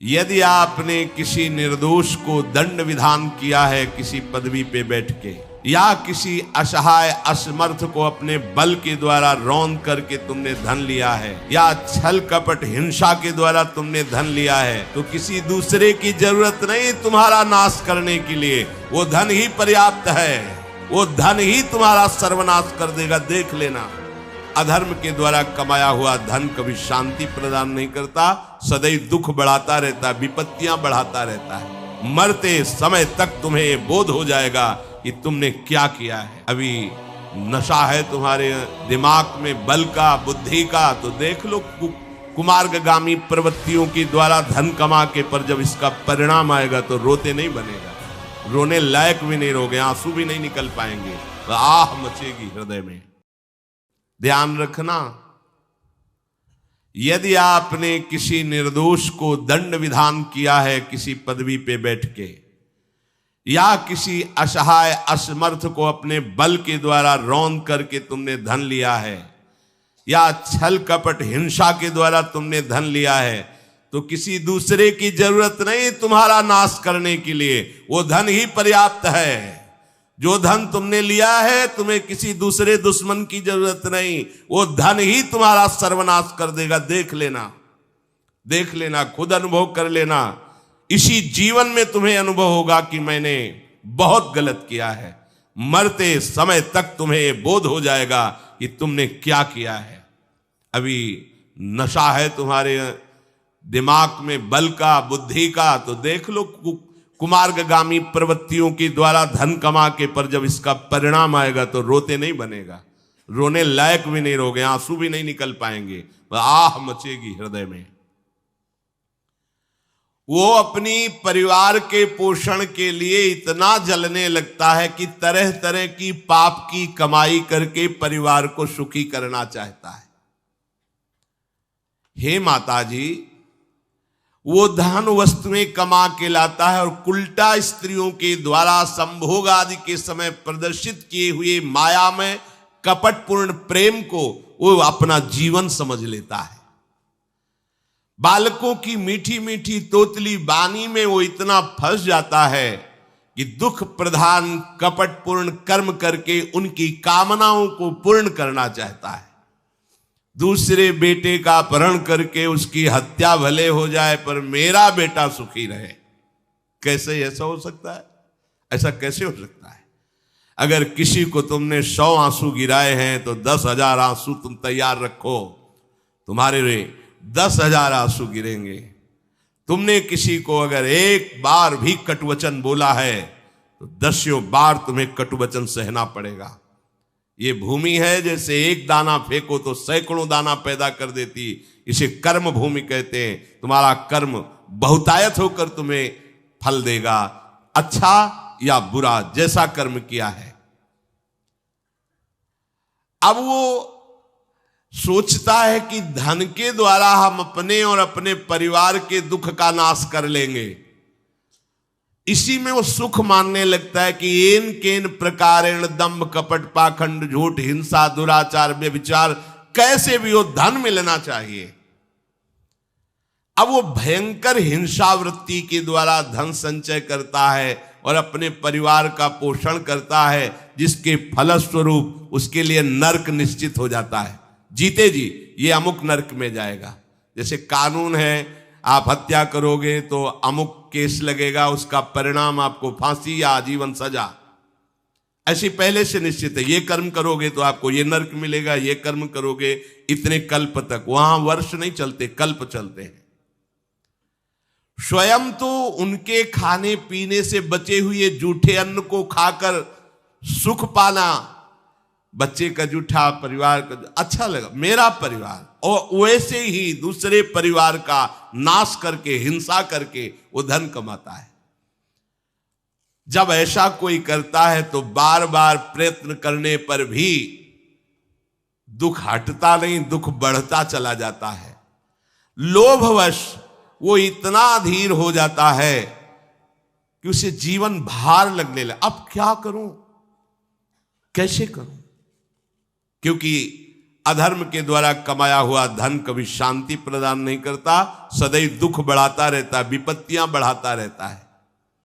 यदि आपने किसी निर्दोष को दंड विधान किया है किसी पदवी पे बैठ के, या किसी असहाय असमर्थ को अपने बल के द्वारा रौंद करके तुमने धन लिया है, या छल कपट हिंसा के द्वारा तुमने धन लिया है, तो किसी दूसरे की जरूरत नहीं तुम्हारा नाश करने के लिए। वो धन ही पर्याप्त है, वो धन ही तुम्हारा सर्वनाश कर देगा। देख लेना, अधर्म के द्वारा कमाया हुआ धन कभी शांति प्रदान नहीं करता, सदैव दुख बढ़ाता रहता, विपत्तियां बढ़ाता रहता है। मरते समय तक तुम्हें बोध हो जाएगा कि तुमने क्या किया है। अभी नशा है तुम्हारे दिमाग में बल का, बुद्धि का, तो देख लो कुमार्गामी प्रवृत्तियों के द्वारा धन कमा के, पर जब इसका परिणाम आएगा तो रोते नहीं बनेगा, रोने लायक भी नहीं रहोगे, आंसू भी नहीं निकल पाएंगे, तो आह मचेगी हृदय में। ध्यान रखना, यदि आपने किसी निर्दोष को दंड विधान किया है किसी पदवी पे बैठ के, या किसी असहाय असमर्थ को अपने बल के द्वारा रौंद करके तुमने धन लिया है, या छल कपट हिंसा के द्वारा तुमने धन लिया है, तो किसी दूसरे की जरूरत नहीं तुम्हारा नाश करने के लिए। वो धन ही पर्याप्त है। जो धन तुमने लिया है, तुम्हें किसी दूसरे दुश्मन की जरूरत नहीं, वो धन ही तुम्हारा सर्वनाश कर देगा। देख लेना, देख लेना, खुद अनुभव कर लेना। इसी जीवन में तुम्हें अनुभव होगा कि मैंने बहुत गलत किया है। मरते समय तक तुम्हें बोध हो जाएगा कि तुमने क्या किया है। अभी नशा है तुम्हारे दिमाग में बल का, बुद्धि का, तो देख लो कुमार्गामी प्रवृत्तियों के द्वारा धन कमा के, पर जब इसका परिणाम आएगा तो रोते नहीं बनेगा, रोने लायक भी नहीं रहोगे, आंसू भी नहीं निकल पाएंगे, आह मचेगी हृदय में। वो अपनी परिवार के पोषण के लिए इतना जलने लगता है कि तरह तरह की पाप की कमाई करके परिवार को सुखी करना चाहता है। हे माता जी, वो धन वस्तुएं कमा के लाता है और उल्टा स्त्रियों के द्वारा संभोग आदि के समय प्रदर्शित किए हुए माया में कपटपूर्ण प्रेम को वो अपना जीवन समझ लेता है। बालकों की मीठी मीठी तोतली बानी में वो इतना फंस जाता है कि दुख प्रधान कपटपूर्ण कर्म करके उनकी कामनाओं को पूर्ण करना चाहता है। दूसरे बेटे का अपहरण करके उसकी हत्या भले हो जाए, पर मेरा बेटा सुखी रहे। कैसे ऐसा हो सकता है? ऐसा कैसे हो सकता है? अगर किसी को तुमने 100 आंसू गिराए हैं तो 10,000 आंसू तुम तैयार रखो, तुम्हारे 10,000 आंसू गिरेंगे। तुमने किसी को अगर एक बार भी कटुवचन बोला है तो 10 बार तुम्हें कटुवचन सहना पड़ेगा। ये भूमि है, जैसे एक दाना फेंको तो सैकड़ों दाना पैदा कर देती, इसे कर्म भूमि कहते हैं। तुम्हारा कर्म बहुतायत होकर तुम्हें फल देगा, अच्छा या बुरा, जैसा कर्म किया है। अब वो सोचता है कि धन के द्वारा हम अपने और अपने परिवार के दुख का नाश कर लेंगे। इसी में वो सुख मानने लगता है कि एन केन प्रकारेण दंभ कपट पाखंड झूठ हिंसा दुराचार व्यभिचार, कैसे भी हो धन मिलना चाहिए। अब वो भयंकर हिंसा वृत्ति के द्वारा धन संचय करता है और अपने परिवार का पोषण करता है, जिसके फलस्वरूप उसके लिए नरक निश्चित हो जाता है। जीते जी ये अमुक नरक में जाएगा। जैसे कानून है, आप हत्या करोगे तो अमुक केस लगेगा, उसका परिणाम आपको फांसी या आजीवन सजा, ऐसी पहले से निश्चित है। ये कर्म करोगे तो आपको ये नरक मिलेगा, ये कर्म करोगे इतने कल्प तक। वहां वर्ष नहीं चलते, कल्प चलते हैं। स्वयं तो उनके खाने पीने से बचे हुए जूठे अन्न को खाकर सुख पाना, बच्चे का जूठा, परिवार का अच्छा लगा, मेरा परिवार, और वैसे ही दूसरे परिवार का नाश करके, हिंसा करके वो धन कमाता है। जब ऐसा कोई करता है तो बार बार प्रयत्न करने पर भी दुख हटता नहीं, दुख बढ़ता चला जाता है। लोभवश वो इतना अधीर हो जाता है कि उसे जीवन भार लगने लगा। अब क्या करूं, कैसे करूं? क्योंकि अधर्म के द्वारा कमाया हुआ धन कभी शांति प्रदान नहीं करता, सदैव दुख बढ़ाता रहता है, विपत्तियां बढ़ाता रहता है।